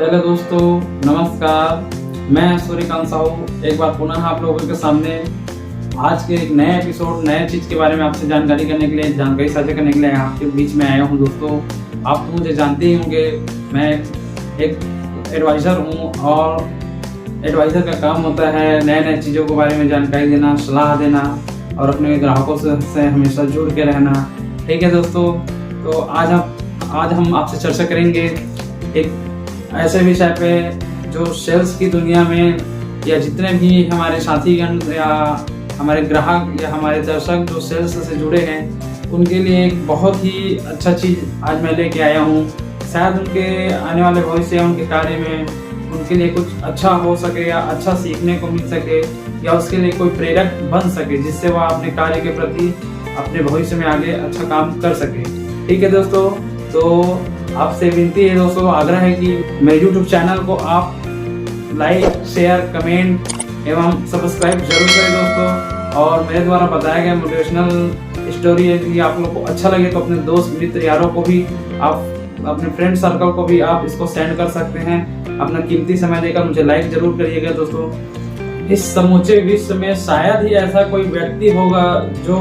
Hello दोस्तों, नमस्कार। मैं सूर्यकांत साहू एक बार पुनः आप लोगों के सामने आज के एक नए एपिसोड, नए चीज़ के बारे में आपसे जानकारी करने के लिए, जानकारी साझा करने के लिए आपके बीच में आया हूं। दोस्तों, आप तो मुझे जानते ही होंगे, मैं एक एडवाइज़र हूं और एडवाइज़र का काम होता है नए नए चीज़ों के बारे में जानकारी देना, सलाह देना और अपने ग्राहकों से हमेशा जुड़ के रहना। ठीक है दोस्तों, तो आज हम आपसे चर्चा करेंगे एक ऐसे विषय पे जो सेल्स की दुनिया में या जितने भी हमारे साथीगण या हमारे ग्राहक या हमारे दर्शक जो सेल्स से जुड़े हैं उनके लिए एक बहुत ही अच्छा चीज़ आज मैं लेके आया हूँ। शायद उनके आने वाले भविष्य या उनके कार्य में उनके लिए कुछ अच्छा हो सके या अच्छा सीखने को मिल सके या उसके लिए कोई प्रेरक बन सके जिससे वह अपने कार्य के प्रति अपने भविष्य में आगे अच्छा काम कर सके। ठीक है दोस्तों, तो आपसे विनती है दोस्तों, आग्रह है कि मेरे YouTube चैनल को आप लाइक, शेयर, कमेंट एवं सब्सक्राइब जरूर करें दोस्तों। और मेरे द्वारा बताया गया मोटिवेशनल स्टोरी यदि आप लोगों को अच्छा लगे तो अपने दोस्त, मित्र, यारों को भी, आप अपने फ्रेंड सर्कल को भी आप इसको सेंड कर सकते हैं। अपना कीमती समय देकर मुझे लाइक जरूर करिएगा दोस्तों। इस समूचे विश्व में शायद ही ऐसा कोई व्यक्ति होगा जो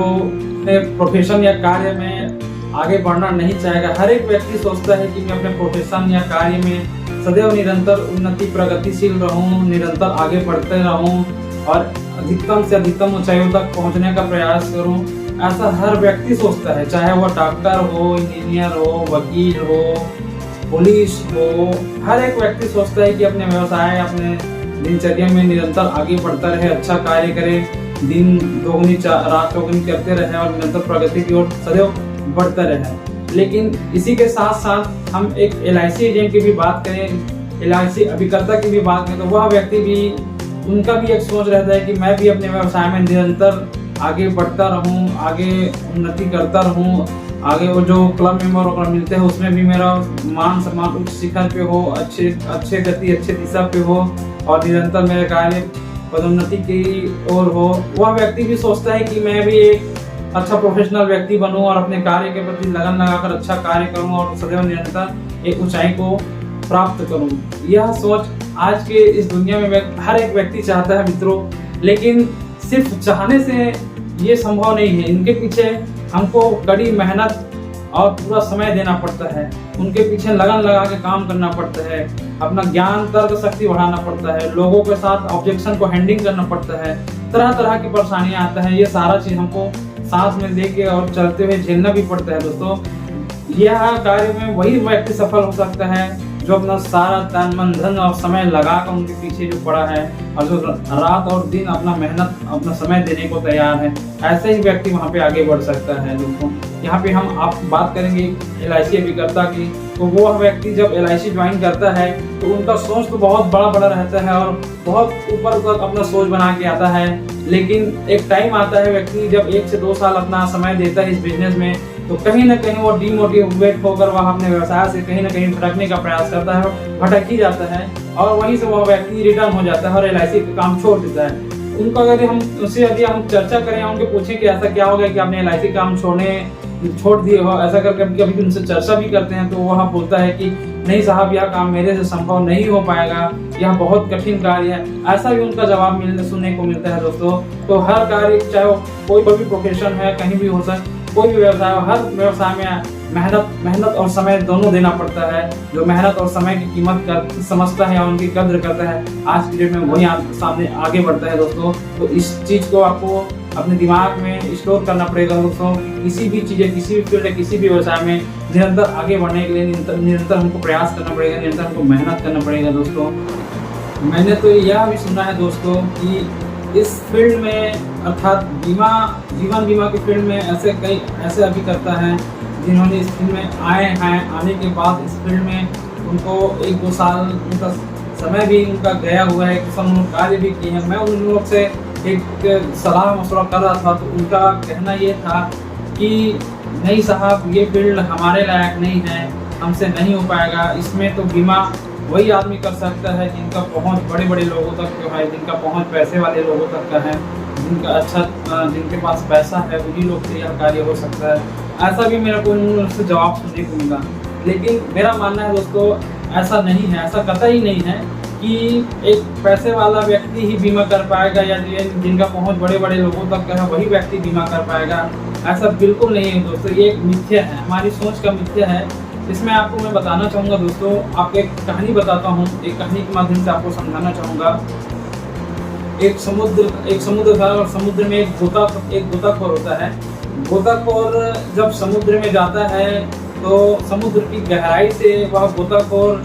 प्रोफेशन या कार्य में आगे बढ़ना नहीं चाहेगा। हर एक व्यक्ति सोचता है कि मैं अपने प्रोफेशन या कार्य में सदैव निरंतर उन्नति, प्रगतिशील रहूं, निरंतर आगे बढ़ते रहूं और अधिकतम से अधिकतम ऊंचाइयों तक पहुंचने का प्रयास करूं। ऐसा हर व्यक्ति सोचता है, चाहे वह डॉक्टर हो, इंजीनियर हो, वकील हो, पुलिस हो। हर एक व्यक्ति सोचता है कि अपने व्यवसाय, अपने दिनचर्या में निरंतर आगे बढ़ता रहे, अच्छा कार्य करे, दिन दोगुनी रात चौगुनी करते रहे और निरंतर प्रगति की ओर सदैव बढ़ता रहे। लेकिन इसी के साथ साथ हम एक LIC एजेंट की भी बात करें, LIC अभिकर्ता की भी बात करें, तो वह व्यक्ति भी, उनका भी एक सोच रहता है कि मैं भी अपने व्यवसाय में निरंतर आगे बढ़ता रहूं, आगे उन्नति करता रहूं, आगे वो जो क्लब मेंबर वगैरह मिलते हैं उसमें भी मेरा मान सम्मान उच्च शिखर पे हो, अच्छे गति, अच्छे दिशा पे हो और निरंतर मेरे कार्य पदोन्नति की ओर हो। वह व्यक्ति भी सोचता है कि मैं भी एक अच्छा प्रोफेशनल व्यक्ति बनूं और अपने कार्य के प्रति लगन लगाकर अच्छा कार्य करूं और सदैव निरंतर एक ऊंचाई को प्राप्त करूं। यह सोच आज के इस दुनिया में हर एक व्यक्ति चाहता है मित्रों, लेकिन सिर्फ चाहने से ये संभव नहीं है। इनके पीछे हमको कड़ी मेहनत और पूरा समय देना पड़ता है, उनके पीछे लगन लगा के काम करना पड़ता है, अपना ज्ञान, तर्क शक्ति बढ़ाना पड़ता है, लोगों के साथ ऑब्जेक्शन को हैंडलिंग करना पड़ता है, तरह तरह की परेशानियां आता है। ये सारा चीज हमको सांस में लेके और चलते हुए झेलना भी पड़ता है दोस्तों। यह कार्य में वही व्यक्ति सफल हो सकता है जो अपना सारा तन, मन, धन और समय लगाकर उनके पीछे जो पड़ा है और जो रात और दिन अपना मेहनत, अपना समय देने को तैयार है, ऐसे ही व्यक्ति वहाँ पे आगे बढ़ सकता है दोस्तों। यहाँ पे हम आप बात करेंगे LIC अभिकर्ता की, तो वो व्यक्ति जब LIC ज्वाइन करता है तो उनका सोच तो बहुत बड़ा रहता है और बहुत ऊपर तक अपना सोच बना के आता है। लेकिन एक टाइम आता है व्यक्ति जब 1 से 2 साल अपना समय देता है इस बिजनेस में, तो कहीं ना कहीं वो डिमोटिवेट होकर वह अपने व्यवसाय से कहीं ना कहीं भटकने का प्रयास करता है, भटक ही जाता है और वहीं से वह व्यक्ति रिटर्न हो जाता है और LIC का काम छोड़ देता है। उनको यदि हम चर्चा करें, उनके पूछें कि ऐसा क्या हो गया कि आपने LIC काम छोड़ दिए हो, ऐसा करके कभी उनसे चर्चा भी करते हैं तो वह बोलता है कि नहीं साहब, यह काम मेरे से संभव नहीं हो पाएगा, यह बहुत कठिन कार्य है। ऐसा भी उनका जवाब सुनने को मिलता है दोस्तों। तो हर कार्य, चाहे वो कोई भी प्रोफेशन है, कहीं भी हो सकता, कोई भी व्यवसाय हो, हर व्यवसाय में मेहनत और समय दोनों देना पड़ता है। जो मेहनत और समय की कीमत समझता है और उनकी कद्र करता है, आज की डेट में वही सामने आगे बढ़ता है दोस्तों। तो इस चीज को आपको अपने दिमाग में स्टोर करना पड़ेगा दोस्तों। किसी भी चीज़, किसी भी फील्ड, किसी भी व्यवसाय में निरंतर आगे बढ़ने के लिए निरंतर हमको प्रयास करना पड़ेगा, निरंतर हमको मेहनत करना पड़ेगा दोस्तों। मैंने तो यह भी सुना है दोस्तों कि इस फील्ड में, अर्थात जीवन बीमा की फील्ड में कई ऐसे अभिकर्ता हैं जिन्होंने इस फील्ड में आने के बाद इस फील्ड में उनको 1-2 साल उनका समय भी उनका गया हुआ है, कुछ उन्होंने कार्य भी किए हैं। मैं उन लोग से एक सलाह मशवरा कर रहा था तो उनका कहना ये था कि नहीं साहब, ये फील्ड हमारे लायक नहीं है, हमसे नहीं हो पाएगा। इसमें तो बीमा वही आदमी कर सकता है जिनका पहुंच बड़े लोगों तक जो है, जिनका पहुंच पैसे वाले लोगों तक का है, जिनके पास पैसा है, उन्हीं लोग से यह कार्य हो सकता है। ऐसा भी मेरे को उनसे जवाब सुनने को मिला। लेकिन मेरा मानना है दोस्तों, ऐसा नहीं है, ऐसा कतई नहीं है कि एक पैसे वाला व्यक्ति ही बीमा कर पाएगा या जिनका पहुंच बड़े बड़े लोगों तक है वही व्यक्ति बीमा कर पाएगा। ऐसा बिल्कुल नहीं है दोस्तों, ये एक मिथ्या है, हमारी सोच का मिथ्या है। इसमें आपको मैं बताना चाहूँगा दोस्तों, आपको एक कहानी बताता हूँ, एक कहानी के माध्यम से आपको समझाना चाहूँगा। एक समुद्र था और समुद्र में एक गोताखोर होता है। गोताखोर जब समुद्र में जाता है तो समुद्र की गहराई से वह गोताखोर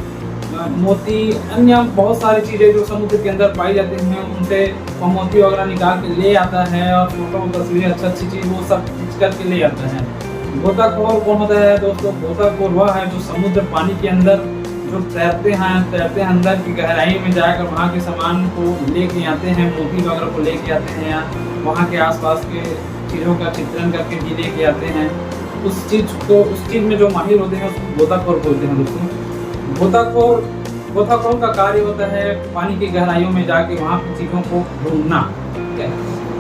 मोती अन्य बहुत सारी चीज़ें जो समुद्र के अंदर पाई जाती हैं उनसे वह मोती वगैरह निकाल के ले आता है और फोटो तस्वीरें अच्छी चीज़ वो सब खींच करके ले आता है। गोताखोर कौन होता है दोस्तों? गोताखोर वह है जो समुद्र पानी के अंदर जो तैरते हैं अंदर की गहराई में जाकर वहाँ के सामान को लेके आते हैं, मोती वगैरह को लेके आते हैं या वहाँ के आसपास के चीज़ों का चित्रण करके भी लेके आते हैं। उस चीज़ में जो माहिर होते हैं उसको गोताखोर बोलते हैं दोस्तों। गोताखोर का कार्य होता है पानी की गहराइयों में जाके वहाँ की चीज़ों को ढूंढना।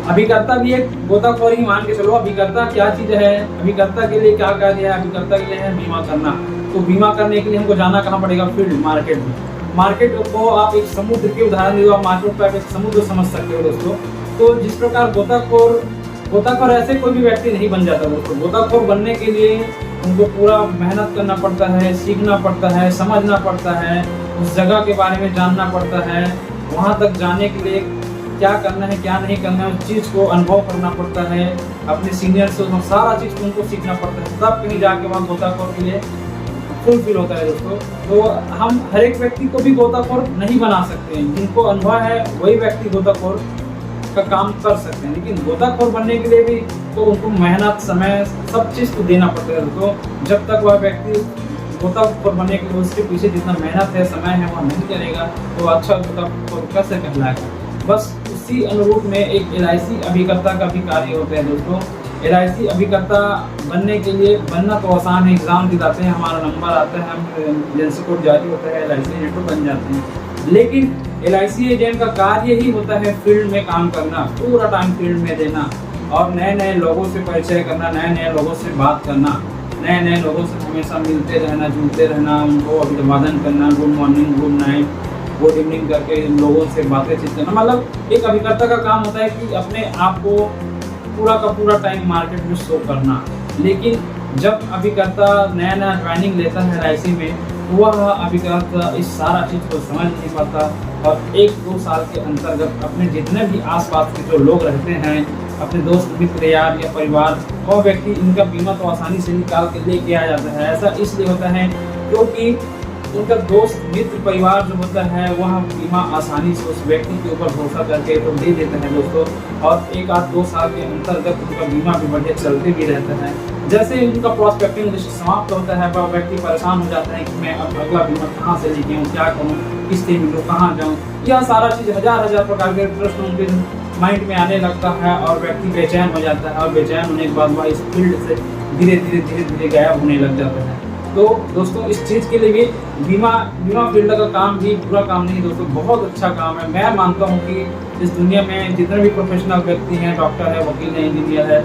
अभिकर्ता भी एक गोताखोर ही मान के चलो। अभिकर्ता क्या चीज़ है? अभिकर्ता के लिए क्या कार्य है? अभिकर्ता के लिए है बीमा करना। तो बीमा करने के लिए हमको जाना कहाँ पड़ेगा? फील्ड मार्केट में। मार्केट को आप एक समुद्र के उदाहरण दे, आप मार्केट पर एक समुद्र समझ सकते हो दोस्तों। तो जिस प्रकार गोताखोर ऐसे कोई भी व्यक्ति नहीं बन जाता दोस्तों। गोताखोर बनने के लिए उनको पूरा मेहनत करना पड़ता है, सीखना पड़ता है, समझना पड़ता है, उस जगह के बारे में जानना पड़ता है, वहाँ तक जाने के लिए क्या करना है क्या नहीं करना है उस चीज़ को अनुभव करना पड़ता है, अपने सीनियर से सारा चीज़ उनको सीखना पड़ता है, तब कहीं जाके वहाँ गोताखोर के लिए फुलफिल होता है दोस्तों। तो हम हर एक व्यक्ति को भी गोताखोर नहीं बना सकते हैं, जिनको अनुभव है वही व्यक्ति गोताखोर का काम कर सकते हैं, लेकिन गोताखोर बनने के लिए भी तो उनको मेहनत समय सब चीज़ को देना पड़ता है दोस्तों। जब तक वह व्यक्ति गोताखोर बनने के लिए उसके पीछे जितना मेहनत है समय है वह नहीं करेगा तो अच्छा गोताखोर कैसे कहलाएगा। बस उसी अनुरूप में एक LIC अभिकर्ता का भी कार्य होता है दोस्तों। LIC अभिकर्ता बनने के लिए बनना तो आसान है, एग्ज़ाम दिलाते हैं, हमारा नंबर आता है, हम एजेंसी कोड जारी होता है, LIC एजेंट बन जाते हैं। लेकिन LIC एजेंट का कार्य ही होता है फील्ड में काम करना, पूरा टाइम फील्ड में देना और नए लोगों से परिचय करना, नए लोगों से बात करना, नए लोगों से हमेशा मिलते रहना, जुलते रहना, उनको अभिवादन करना, good morning, good night, good evening करके लोगों से बातचीत करना। मतलब एक अभिकर्ता का काम होता है कि अपने आप को पूरा का पूरा टाइम मार्केट में शो करना। लेकिन जब अभिकर्ता नया ज्वाइनिंग लेता है LIC में, वह अभिकर्ता इस सारा चीज़ को समझ नहीं पाता और 1-2 साल के अंतर्गत अपने जितने भी आसपास के जो लोग रहते हैं, अपने दोस्त मित्र यार या परिवार, वह व्यक्ति इनका बीमा तो आसानी से निकाल के लेके आ जाता है। ऐसा इसलिए होता है क्योंकि उनका दोस्त मित्र परिवार जो होता है वह बीमा आसानी से उस व्यक्ति के ऊपर भरोसा करके तो दे देते हैं दोस्तों, और 1-2 साल के अंतर्गत उनका बीमा भी बढ़िया चलते भी रहता है। जैसे ही उनका प्रोस्पेक्टिव लिस्ट समाप्त होता है वह व्यक्ति परेशान हो जाता है कि मैं अब अगला बीमा कहाँ से लेके आऊँ, क्या करूँ, किससे मिलूँ, कहाँ जाऊँ, यह सारा चीज़ हजार प्रकार के प्रश्न उनके माइंड में आने लगता है और व्यक्ति बेचैन हो जाता है और बेचैन होने के बाद वह इस फील्ड से धीरे धीरे गायब होने लग जाता है। तो दोस्तों इस चीज़ के लिए भी बीमा फील्ड का काम भी बुरा काम नहीं दोस्तों, बहुत अच्छा काम है। मैं मानता हूँ कि इस दुनिया में जितने भी प्रोफेशनल व्यक्ति हैं, डॉक्टर है, वकील है, इंजीनियर है,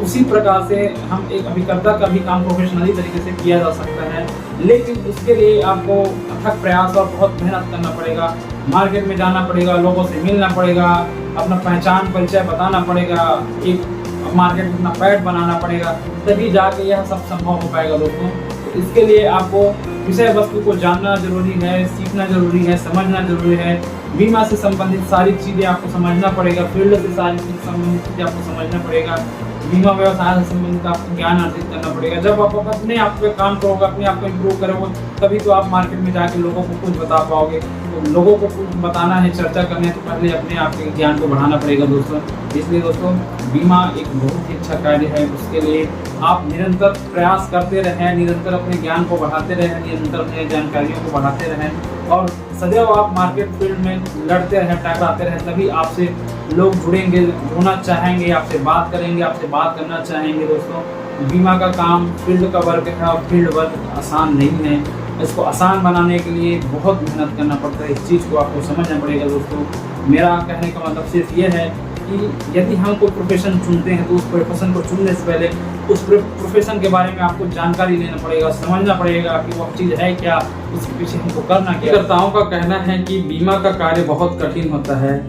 उसी प्रकार से हम एक अभिकर्ता का भी काम प्रोफेशनली तरीके से किया जा सकता है। लेकिन उसके लिए आपको अथक प्रयास और बहुत मेहनत करना पड़ेगा, मार्केट में जाना पड़ेगा, लोगों से मिलना पड़ेगा, अपना पहचान परिचय बताना पड़ेगा, एक मार्केट में अपना पैड बनाना पड़ेगा, तभी जाके यह सब संभव हो पाएगा दोस्तों। इसके लिए आपको विषय वस्तु को जानना जरूरी है, सीखना जरूरी है, समझना जरूरी है। बीमा से संबंधित सारी चीज़ें आपको समझना पड़ेगा, फील्ड से सारी चीज़ संबंधित चीज़ें आपको समझना पड़ेगा, बीमा व्यवसाय से संबंधित आपको ज्ञान अर्जित करना पड़ेगा। जब आप अपने आप पे काम करोगे, अपने आप को इम्प्रूव करोगे, तभी तो आप मार्केट में जाके लोगों को कुछ बता पाओगे। तो लोगों को कुछ बताना है, चर्चा करनी है, तो पहले अपने आप के ज्ञान को बढ़ाना पड़ेगा दोस्तों। इसलिए दोस्तों बीमा एक बहुत ही अच्छा कार्य है, उसके लिए आप निरंतर प्रयास करते रहें, निरंतर अपने ज्ञान को बढ़ाते रहें, निरंतर अपने जानकारियों को बढ़ाते रहें और सदैव आप मार्केट फील्ड में लड़ते रहें, टकराते रहें, तभी आपसे लोग जुड़ेंगे, जुड़ना चाहेंगे, आपसे बात करेंगे, आपसे बात करना चाहेंगे दोस्तों। बीमा का काम फील्ड का वर्क है और फील्ड वर्क आसान नहीं है। इसको आसान बनाने के लिए बहुत मेहनत करना पड़ता है, इस चीज़ को आपको समझना पड़ेगा दोस्तों। मेरा कहने का मतलब सिर्फ ये है कि यदि हम कोई प्रोफेशन चुनते हैं तो उस प्रोफेशन को चुनने से पहले उस प्रोफेशन के बारे में आपको जानकारी लेना पड़ेगा, समझना पड़ेगा कि वह चीज़ है क्या, उसके पीछे हमको करना क्या। कर्ताओं का कहना है कि बीमा का कार्य बहुत कठिन होता है,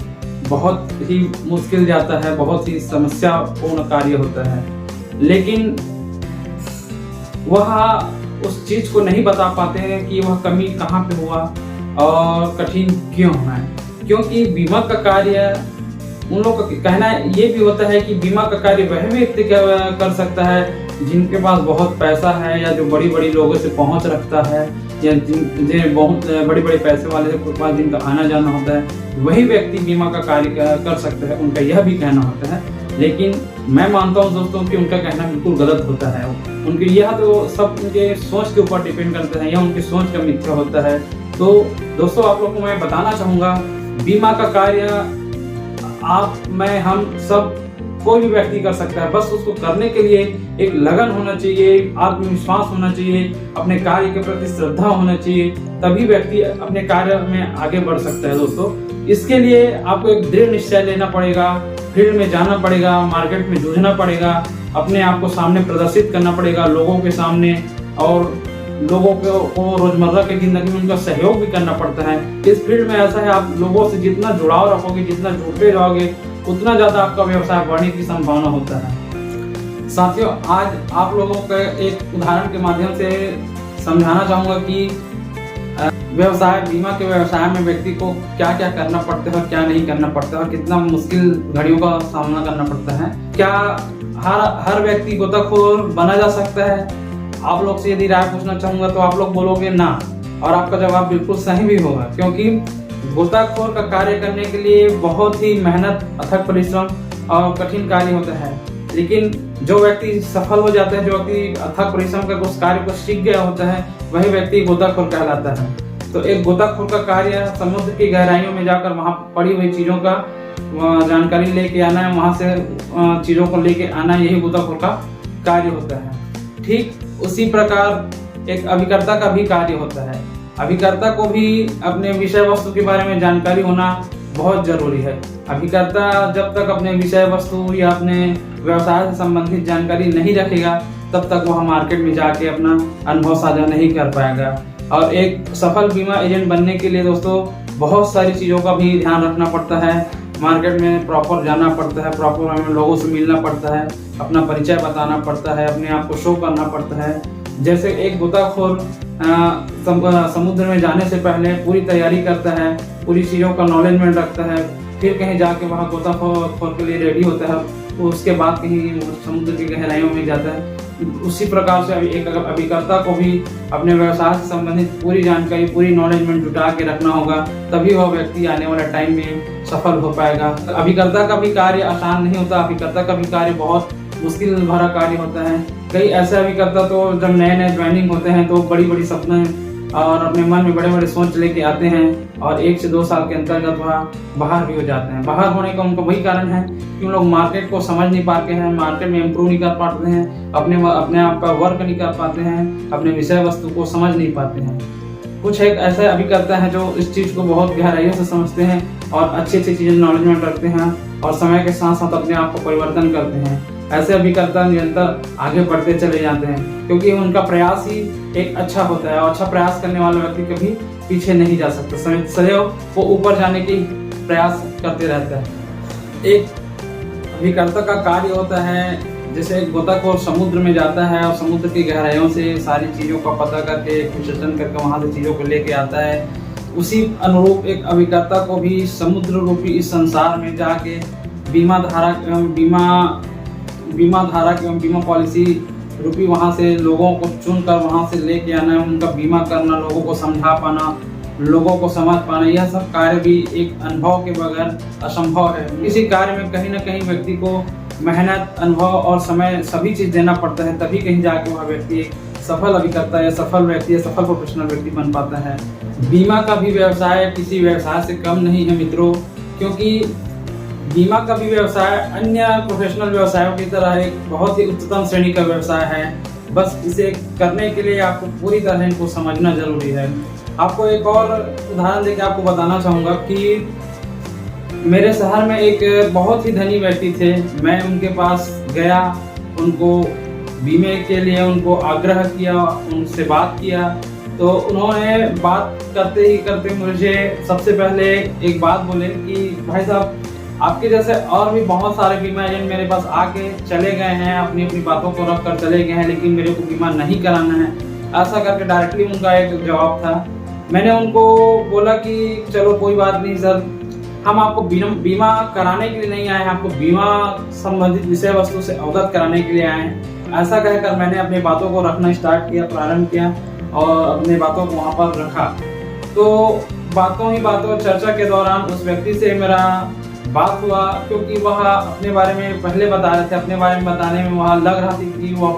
बहुत ही मुश्किल जाता है, बहुत ही समस्यापूर्ण कार्य होता है, लेकिन वह उस चीज़ को नहीं बता पाते हैं कि वह कमी कहाँ पे हुआ और कठिन क्यों है। क्योंकि बीमा का कार्य उन लोगों का कहना ये भी होता है कि बीमा का कार्य वह व्यक्ति कर सकता है जिनके पास बहुत पैसा है या जो बड़ी बड़ी लोगों से पहुंच रखता है या जिन्हें बहुत बड़े बड़े पैसे वाले के पास जिनका आना जाना होता है, वही व्यक्ति बीमा का कार्य कर सकता है, उनका यह भी कहना होता है। लेकिन मैं मानता हूं दोस्तों कि उनका कहना बिल्कुल गलत होता है। उनके यह तो सब उनके सोच के ऊपर डिपेंड करता है, यह उनकी सोच का मिथ्या होता है। तो दोस्तों आप लोगों को मैं बताना चाहूँगा, बीमा का कार्य आप, मैं, हम सब कोई भी व्यक्ति कर सकता है। बस उसको करने के लिए एक लगन होना चाहिए, आत्मविश्वास होना चाहिए, अपने कार्य के प्रति श्रद्धा होना चाहिए, तभी व्यक्ति अपने कार्य में आगे बढ़ सकता है। दोस्तों इसके लिए आपको एक दृढ़ निश्चय लेना पड़ेगा, फील्ड में जाना पड़ेगा, मार्केट में जूझना पड़ेगा, अपने आप को सामने प्रदर्शित करना पड़ेगा लोगों के सामने, और लोगों को रोजमर्रा की जिंदगी में उनका सहयोग भी करना पड़ता है। इस फील्ड में ऐसा है, आप लोगों से जितना जुड़ाव रखोगे, जितना जुड़ते जाओगे, उतना ज्यादा आपका व्यवसाय बढ़ने की संभावना होता है। साथियों आज आप लोगों को एक उदाहरण के माध्यम से समझाना चाहूंगा कि व्यवसाय, बीमा के व्यवसाय में व्यक्ति को क्या क्या करना पड़ता है और क्या नहीं करना पड़ता है, और कितना मुश्किल घड़ियों का सामना करना पड़ता है। क्या हर व्यक्ति गोताखोर बना जा सकता है? आप लोग से यदि राय पूछना चाहूंगा तो आप लोग बोलोगे ना, और आपका जवाब बिल्कुल सही भी होगा, क्योंकि गोताखोर का कार्य करने के लिए बहुत ही मेहनत, अथक परिश्रम और कठिन कार्य होता है। लेकिन जो व्यक्ति सफल हो जाता है, जो व्यक्ति अथक परिश्रम कर उस कार्य को सीख गया होता है, वही व्यक्ति गोताखोर कहलाता है। तो एक गोताखोर का कार्य समुद्र की गहराइयों में जाकर वहां पड़ी हुई चीजों का जानकारी लेके आना है, वहां से चीजों को लेके आना, यही गोताखोर का कार्य होता है। ठीक उसी प्रकार एक अभिकर्ता का भी कार्य होता है। अभिकर्ता को भी अपने विषय वस्तु के बारे में जानकारी होना बहुत जरूरी है। अभिकर्ता जब तक अपने विषय वस्तु या अपने व्यवसाय से संबंधित जानकारी नहीं रखेगा, तब तक वह मार्केट में जाके अपना अनुभव साझा नहीं कर पाएगा। और एक सफल बीमा एजेंट बनने के लिए दोस्तों बहुत सारी चीज़ों का भी ध्यान रखना पड़ता है। मार्केट में प्रॉपर जाना पड़ता है, प्रॉपर हमें लोगों से मिलना पड़ता है, अपना परिचय बताना पड़ता है, अपने आप को शो करना पड़ता है। जैसे एक गोताखोर समुद्र में जाने से पहले पूरी तैयारी करता है, पूरी चीज़ों का नॉलेजमेंट रखता है, फिर कहीं जाके वहाँ गोताखोर के लिए रेडी होता है, तो उसके बाद कहीं समुद्र की गहराइयों में जाता है। उसी प्रकार से एक अभिकर्ता को भी अपने व्यवसाय से संबंधित पूरी जानकारी, पूरी नॉलेजमेंट जुटा के रखना होगा, तभी वह व्यक्ति आने वाले टाइम में सफल हो पाएगा। अभिकर्ता का भी कार्य आसान नहीं होता, अभिकर्ता का भी कार्य बहुत मुश्किल भरा कार्य होता है। कई ऐसे अभिकर्ता तो जब नए नए ज्वाइनिंग होते हैं तो बड़ी बड़ी सपने और अपने मन में बड़े बड़े सोच लेके आते हैं, और 1 से 2 साल के अंतर्गत वह बाहर भी हो जाते हैं। बाहर होने का उनका वही कारण है कि उन लोग मार्केट को समझ नहीं पाते हैं, मार्केट में इम्प्रूव नहीं कर पाते हैं, अपने आप का वर्क नहीं कर पाते हैं, अपने विषय वस्तु को समझ नहीं पाते हैं। कुछ एक ऐसे अभिकर्ता हैं जो इस चीज़ को बहुत गहराइयों से समझते हैं और अच्छी अच्छी चीज़ें नॉलेजमेंट रखते हैं और समय के साथ साथ अपने आप को परिवर्तन करते हैं। ऐसे अभिकर्ता निरंतर आगे बढ़ते चले जाते हैं, क्योंकि उनका प्रयास ही एक अच्छा होता है, और अच्छा प्रयास करने वाला व्यक्ति कभी पीछे नहीं जा सकता, सदैव वो ऊपर जाने की प्रयास करते रहता है। एक अभिकर्ता का कार्य होता है, जैसे एक गोताखोर समुद्र में जाता है और समुद्र की गहराइयों से सारी चीज़ों का पता करके, विश्लेषण करके वहाँ से चीज़ों को लेके आता है। उसी अनुरूप एक अभिकर्ता को भी समुद्र रूपी इस संसार में जाके बीमा धारक एवं बीमा पॉलिसी रूपी वहाँ से लोगों को चुनकर वहाँ से लेके आना, उनका बीमा करना, लोगों को समझा पाना, लोगों को समझ पाना, यह सब कार्य भी एक अनुभव के बगैर असंभव है। किसी कार्य में कहीं ना कहीं व्यक्ति को मेहनत, अनुभव और समय सभी चीज़ देना पड़ता है, तभी कहीं जाके वह व्यक्ति एक सफल अभिकर्ता या सफल व्यक्ति या सफल प्रोफेशनल व्यक्ति बन पाता है। बीमा का भी व्यवसाय किसी व्यवसाय से कम नहीं है मित्रों, क्योंकि बीमा का भी व्यवसाय अन्य प्रोफेशनल व्यवसायों की तरह एक बहुत ही उच्चतम श्रेणी का व्यवसाय है। बस इसे करने के लिए आपको पूरी तरह इनको समझना जरूरी है। आपको एक और उदाहरण देकर आपको बताना चाहूँगा कि मेरे शहर में एक बहुत ही धनी व्यक्ति थे। मैं उनके पास गया, उनको बीमे के लिए उनको आग्रह किया, उनसे बात किया। तो उन्होंने बात करते ही करते मुझे सबसे पहले एक बात बोले कि भाई साहब, आपके जैसे और भी बहुत सारे बीमा एजेंट मेरे पास आके चले गए हैं, अपनी अपनी बातों को रख कर चले गए हैं, लेकिन मेरे को बीमा नहीं कराना है। ऐसा करके डायरेक्टली उनका एक जवाब था। मैंने उनको बोला कि चलो कोई बात नहीं सर, हम आपको बीमा कराने के लिए नहीं आए हैं, आपको बीमा संबंधित विषय वस्तु से अवगत कराने के लिए आए हैं। ऐसा कहकर मैंने अपनी बातों को रखना स्टार्ट किया, प्रारंभ किया और अपनी बातों को वहाँ पर रखा। तो बातों चर्चा के दौरान उस व्यक्ति से मेरा बात हुआ, क्योंकि वह अपने बारे में पहले बता रहे थे। अपने बारे में बताने में वह लग रहा था कि वह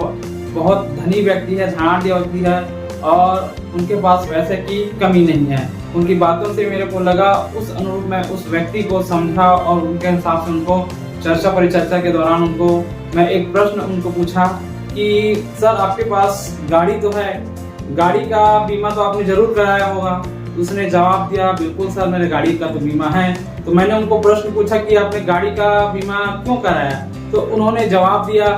बहुत धनी व्यक्ति है, धनाढ्य व्यक्ति है और उनके पास पैसे की कमी नहीं है। उनकी बातों से मेरे को लगा, उस अनुरूप मैं उस व्यक्ति को समझा और उनके हिसाब से उनको चर्चा परिचर्चा के दौरान उनको मैं एक प्रश्न उनको पूछा कि सर आपके पास गाड़ी तो है, गाड़ी का बीमा तो आपने जरूर कराया होगा। उसने जवाब दिया, बिल्कुल सर मेरे गाड़ी का तो बीमा है। तो मैंने उनको प्रश्न पूछा कि आपने गाड़ी का बीमा क्यों कराया? तो उन्होंने जवाब दिया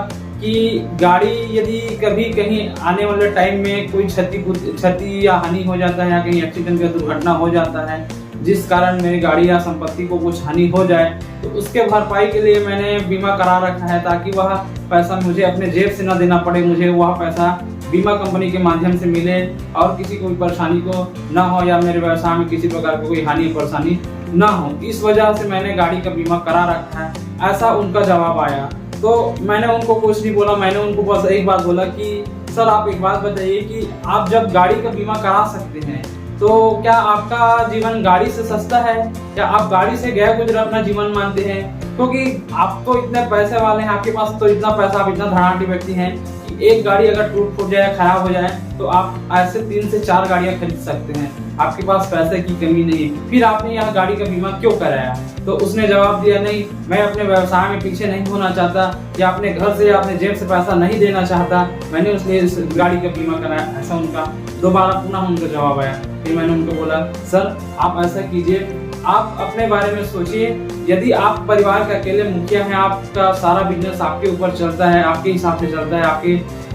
कि गाड़ी यदि कभी कहीं आने वाले टाइम में कोई क्षति या हानि हो जाता है या कहीं एक्सीडेंट या दुर्घटना हो जाता है, जिस कारण मेरी गाड़ी या संपत्ति को कुछ हानि हो जाए, तो उसके भरपाई के लिए मैंने बीमा करा रखा है, ताकि वह पैसा मुझे अपने जेब से न देना पड़े, मुझे वह पैसा बीमा कंपनी के माध्यम से मिले और किसी को भी परेशानी को ना हो या मेरे व्यवसाय में किसी प्रकार की कोई हानि परेशानी ना हो। इस वजह से मैंने गाड़ी का बीमा करा रखा है, ऐसा उनका जवाब आया। तो मैंने उनको कुछ नहीं बोला, मैंने उनको बस एक बात बोला कि सर आप एक बात बताइए कि आप जब गाड़ी का बीमा करा सकते हैं तो क्या आपका जीवन गाड़ी से सस्ता है या आप गाड़ी से गए गुजर अपना जीवन मानते हैं? क्योंकि आप तो इतने पैसे वाले हैं, आपके पास तो इतना पैसा, आप इतना धनाढ्य व्यक्ति हैं कि एक गाड़ी अगर टूट फूट जाए, खराब हो जाए तो आप ऐसे 3 से 4 गाड़ियां खरीद सकते हैं। आपके पास पैसे की कमी नहीं, फिर आपने यह गाड़ी का बीमा क्यों कराया? तो उसने जवाब दिया, नहीं मैं अपने व्यवसाय में पीछे नहीं होना चाहता या अपने घर से या अपने जेब से पैसा नहीं देना चाहता, मैंने उसलिए इस गाड़ी का बीमा कराया। ऐसा उनका दोबारा पुनः उनका जवाब आया। फिर मैंने उनको बोला, सर आप ऐसा कीजिए, आप अपने बारे में सोचिए। यदि आप परिवार के अकेले मुखिया हैं, आपका सारा बिजनेस आपके ऊपर चलता है, आपके हिसाब से चलता है,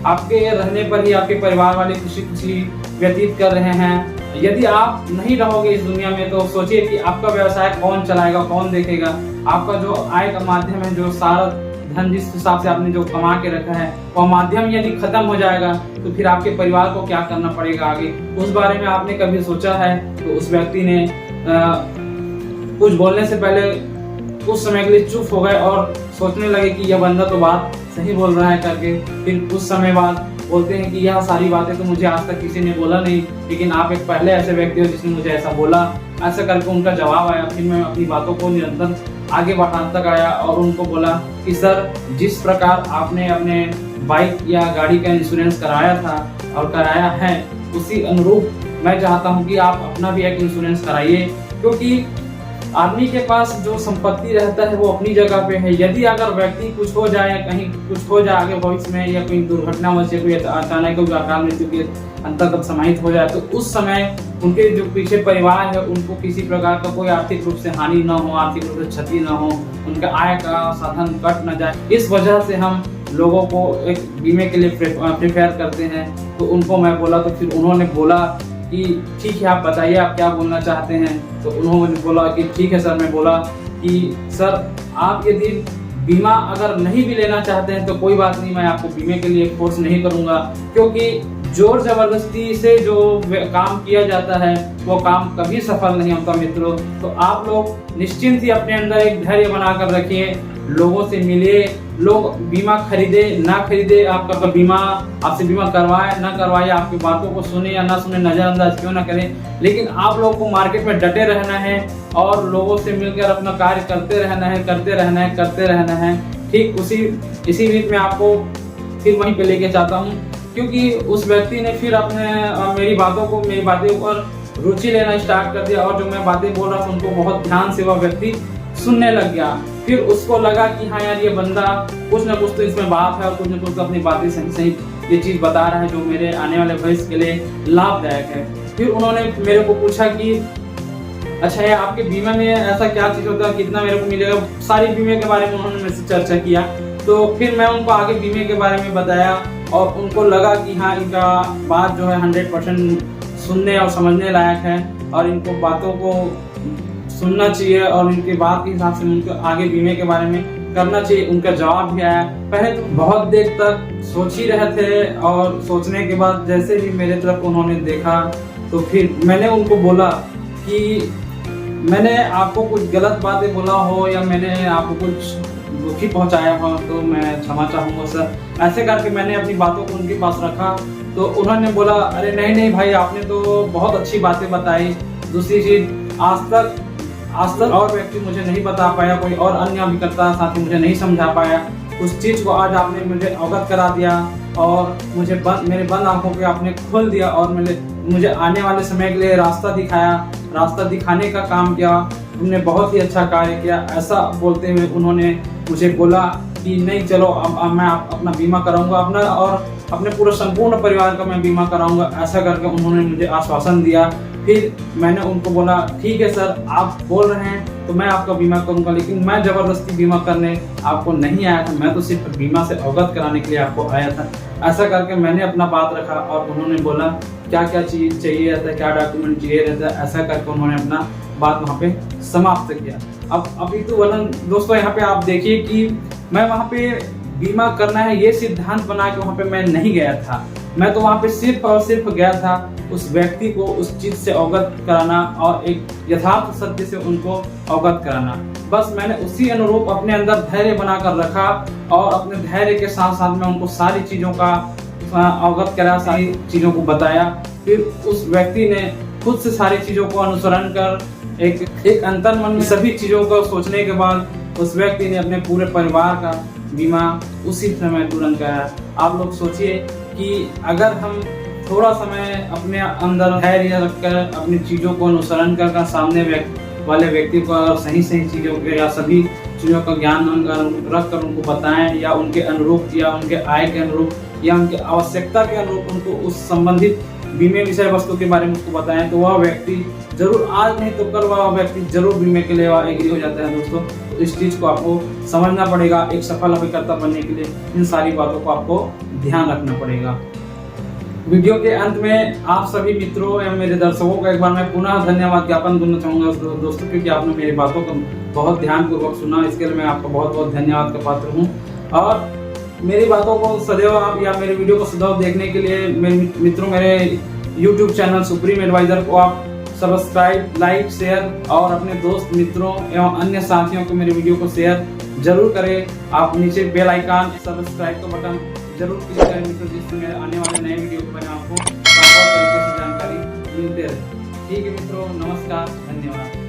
आपके रहने पर ही आपके परिवार वाले खुशी खुशी व्यतीत कर रहे हैं। यदि आप नहीं रहोगे इस दुनिया में तो सोचिए कि आपका व्यवसाय कौन चलाएगा, कौन देखेगा? आपका जो आय का माध्यम है, जो सारा धन जिस हिसाब से आपने जो कमा के रखा है, वह माध्यम यदि खत्म हो जाएगा तो फिर आपके परिवार को क्या करना पड़ेगा आगे? उस बारे में आपने कभी सोचा है? तो उस व्यक्ति ने कुछ बोलने से पहले कुछ समय के लिए चुप हो गए और सोचने लगे कि यह बंदा तो बात सही बोल रहा है करके। फिर कुछ समय बाद बोलते हैं कि यह सारी बातें तो मुझे आज तक किसी ने बोला नहीं, लेकिन आप एक पहले ऐसे व्यक्ति हो जिसने मुझे ऐसा बोला। ऐसा करके उनका जवाब आया। फिर मैं अपनी बातों को निरंतर आगे बढ़ाता गया और उनको बोला कि सर जिस प्रकार आपने अपने बाइक या गाड़ी का इंश्योरेंस कराया था और कराया है, उसी अनुरूप मैं चाहता हूं कि आप अपना भी एक इंश्योरेंस कराइए, क्योंकि आदमी के पास जो संपत्ति रहता है वो अपनी जगह पे है। यदि अगर व्यक्ति कुछ हो जाए, कहीं कुछ हो जाए आगे भविष्य में या कोई दुर्घटनावश या कोई अचानक कोई अकाल मृत्यु के अंतर्गत समाहित हो जाए, तो उस समय उनके जो पीछे परिवार है उनको किसी प्रकार का कोई आर्थिक रूप से हानि न हो, आर्थिक रूप से क्षति न हो, उनका आय का साधन कट न जाए। इस वजह से हम लोगों को एक बीमे के लिए प्रिपेयर करते हैं। तो उनको मैं बोला, तो फिर उन्होंने बोला कि ठीक है आप बताइए आप क्या बोलना चाहते हैं। तो उन्होंने बोला कि ठीक है सर। मैं बोला कि सर आप यदि बीमा अगर नहीं भी लेना चाहते हैं तो कोई बात नहीं, मैं आपको बीमे के लिए फोर्स नहीं करूंगा, क्योंकि जोर जबरदस्ती से जो काम किया जाता है वो काम कभी सफल नहीं होता मित्रों। तो आप लोग निश्चिंत ही अपने अंदर एक धैर्य बनाकर रखिए, लोगों से मिलिए, लोग बीमा खरीदे ना खरीदे, आपका बीमा आपसे बीमा करवाए ना करवाए, आपकी बातों को सुने या ना सुने, नजरअंदाज क्यों ना करें, लेकिन आप लोगों को मार्केट में डटे रहना है और लोगों से मिलकर अपना कार्य करते रहना है। ठीक इसी रीत में आपको फिर वहीं पे लेके चाहता हूँ, क्योंकि उस व्यक्ति ने फिर मेरी बातें पर रुचि लेना स्टार्ट कर दिया और जो मैं बातें बोल रहा था उनको बहुत ध्यान से वह व्यक्ति सुनने लग गया। फिर उसको लगा कि हाँ यार ये बंदा कुछ ना कुछ तो इसमें बात है और कुछ ना कुछ तो अपनी बातें सही ये चीज बता रहा है जो मेरे आने वाले भविष्य के लिए लाभदायक है। फिर उन्होंने मेरे को पूछा कि अच्छा है आपके बीमा में ऐसा क्या चीज होता है, कितना मेरे को मिलेगा, सारी बीमे के बारे में उन्होंने मेरे से चर्चा किया। तो फिर मैं उनको आगे बीमे के बारे में बताया और उनको लगा कि हाँ इनका बात जो है 100% सुनने और समझने लायक है और इनको बातों को सुनना चाहिए और इनकी बात के हिसाब से उनको आगे बीमे के बारे में करना चाहिए। उनका जवाब भी आया। पहले तो बहुत देर तक सोच ही रहे थे और सोचने के बाद जैसे ही मेरे तरफ उन्होंने देखा तो फिर मैंने उनको बोला कि मैंने आपको कुछ गलत बातें बोला हो या मैंने आपको कुछ दुखी पहुंचाया हो तो मैं क्षमा चाहूँगा सर। ऐसे करके मैंने अपनी बातों को उनके पास रखा तो उन्होंने बोला अरे नहीं नहीं भाई, आपने तो बहुत अच्छी बातें बताई। दूसरी चीज आज तक और व्यक्ति मुझे नहीं बता पाया, कोई और अन्य अभिकर्ता साथी मुझे नहीं समझा पाया। उस चीज को आज आपने मुझे अवगत करा दिया और मुझे मेरे बंद आंखों के आपने खोल दिया और मुझे आने वाले समय के लिए रास्ता दिखाया, रास्ता दिखाने का काम किया। तुमने बहुत ही अच्छा कार्य किया। ऐसा बोलते हुए उन्होंने मुझे बोला कि नहीं चलो अब मैं अपना बीमा कराऊंगा, अपना और अपने पूरे संपूर्ण परिवार का मैं बीमा कराऊंगा। ऐसा करके उन्होंने मुझे आश्वासन दिया। फिर मैंने उनको बोला ठीक है सर, आप बोल रहे हैं तो मैं आपका बीमा करूंगा, लेकिन मैं जबरदस्ती बीमा करने आपको नहीं आया था, मैं तो सिर्फ बीमा से अवगत कराने के लिए आपको आया था। ऐसा करके मैंने अपना बात रखा और उन्होंने बोला क्या क्या चीज चाहिए रहता है, क्या डॉक्यूमेंट चाहिए रहता है। ऐसा करके उन्होंने अपना बात वहाँ पे समाप्त किया। अब अभी तो वलन दोस्तों यहाँ पे आप देखिए कि मैं वहाँ पे बीमा करना है ये सिद्धांत बना के वहाँ पे मैं नहीं गया था। मैं तो वहाँ पे सिर्फ और सिर्फ गया था उस व्यक्ति को उस चीज से अवगत कराना और एक यथार्थ सत्य से उनको अवगत कराना। बस मैंने उसी अनुरूप अपने अंदर धैर्य बनाकर रखा और अपने धैर्य के साथ साथ में उनको सारी चीजों का अवगत करा, सारी चीजों को बताया। फिर उस व्यक्ति ने खुद से सारी चीजों को अनुसरण कर एक अंतर मन में सभी चीजों को सोचने के बाद उस व्यक्ति ने अपने पूरे परिवार का बीमा उसी समय तुरंत कराया। आप लोग सोचिए कि अगर हम थोड़ा समय अपने अंदर धैर्य रखकर अपनी चीजों को अनुसरण कर सामने वाले व्यक्ति को अगर सही चीजों के या सभी चीजों का ज्ञान रख कर उनको बताएं या उनके अनुरूप या उनके आय के अनुरूप या उनके आवश्यकता के अनुरूप उनको उस संबंधित बीमे विषय वस्तु के बारे में उसको बताएं तो वह व्यक्ति जरूर आज नहीं तो कल वह व्यक्ति जरूर बीमे के लिए एग्री हो जाता है। दोस्तों तो इस चीज को आपको समझना पड़ेगा। एक सफल अभिकर्ता बनने के लिए इन सारी बातों को आपको ध्यान रखना पड़ेगा। वीडियो के अंत में आप सभी मित्रों एवं मेरे दर्शकों का एक बार मैं पुनः धन्यवाद ज्ञापन करना चाहूंगा दोस्तों, क्योंकि आपने मेरी बातों को बहुत ध्यानपूर्वक सुना। इसके लिए मैं आपका बहुत बहुत धन्यवाद का पात्र हूँ। और मेरी बातों को सदैव आप या मेरे वीडियो को सदैव देखने के लिए मेरे मित्रों मेरे YouTube चैनल सुप्रीम एडवाइजर को आप सब्सक्राइब, लाइक, शेयर और अपने दोस्त मित्रों एवं अन्य साथियों को मेरे वीडियो को शेयर जरूर करें। आप नीचे बेल आइकन सब्सक्राइब का बटन जरूर क्लिक करें मित्रों, जिससे मेरे आने वाले नए वीडियो के बारे में आपको प्रॉपर तरीके से जानकारी मिलते रहे। ठीक है मित्रों, नमस्कार, धन्यवाद।